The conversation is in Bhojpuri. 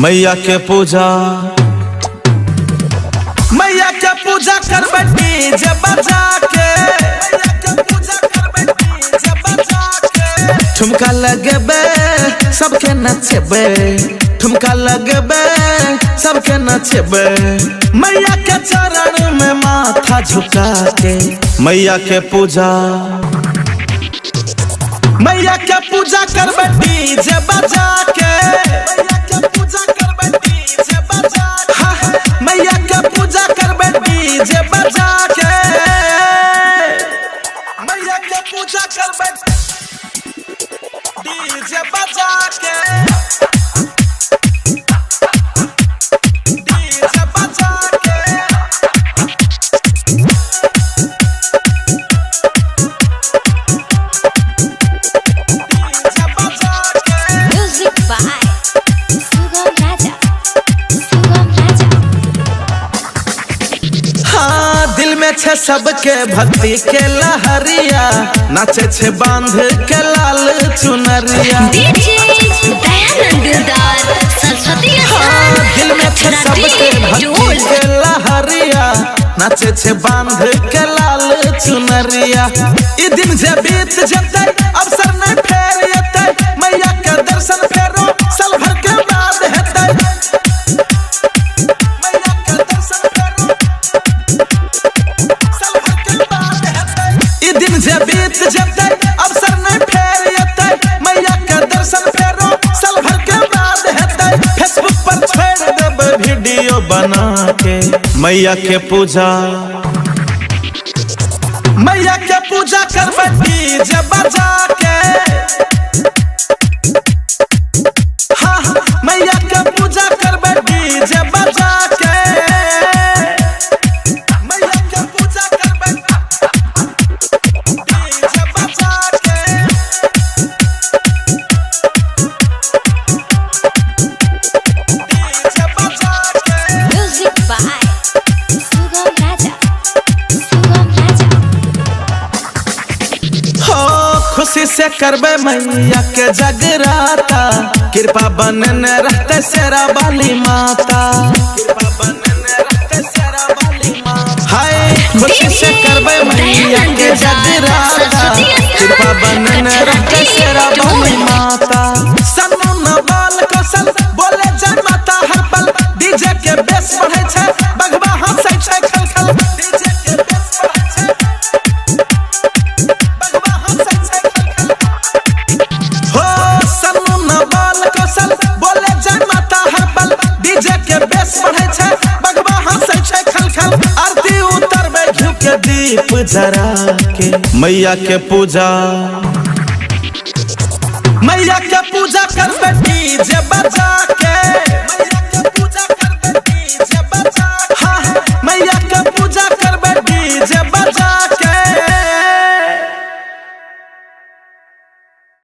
मैया के पूजा, मैया के पूजा करबे डीजे बजा के, ठुमका लगबे सबके नचबे, ठुमका लगबे सबके नचबे, मैया के चरण में माथा झुका के। मैया के पूजा, मैया के पूजा करबे डीजे बजा के, मैया के पूजा करबे डीजे बजा के, मैया के पूजा करबे डीजे बजा के, डीजे बजा के। Music by Sugam Raja, Sugam Raja। हाँ, दिल में छे सबके भक्ति के लहरिया, नाचे छे बांध के लाल चुनरिया। DJ दयानंद दार सरस्वती। हाँ, दिल में छे सबके भक्ति के लहरिया, नाचे छे बांध के लाल चुनरिया। ई दिन जे बीत जते अवसर नहीं फेर येते, मैया के दर्शन फेरो साल भर के बाद हेते, मैया के दर्शन फेरो साल भर के बाद हेते। ई दिन जे बीत जते अवसर नहीं फेर येते, मैया के दर्शन फेरो साल भर के बाद हेते। फेसबुक पर छोड़ देब वीडियो बना के। मैया के पूजा, मैया के पूजा करबे डीजे बजा के। हाँ, मैया के पूजा करबे डीजे बजा के, मैया के पूजा करबे डीजे बजा के, डीजे बजा के। Music by Sugam Raja, Sugam Raja। हो खुशी से करबे मैया के जगराता, कृपा बनने रहते शेरा वाली माता, कृपा बनने रहते शेरा वाली माता। हाय खुशी से करबे मैया के जगराता, कृपा बनने रहते शेरा वाली माता। सन्नू नवाल कौशल बोले जय माता हर पल, डीजे के बेस बढ़े छे बगवा हंसै छे खल खल, डीजे के बेस बढ़े छे बगवा हंसै छे खल खल। हो सन्नू नवाल कौशल बोले जय माता हर पल, डीजे के बेस बढ़े छे बगवा हंसै छे खल खल। आरती उतरबे घिउ के दीप जरा के। मैया के पूजा, मैया के पूजा करबे डीजे बजा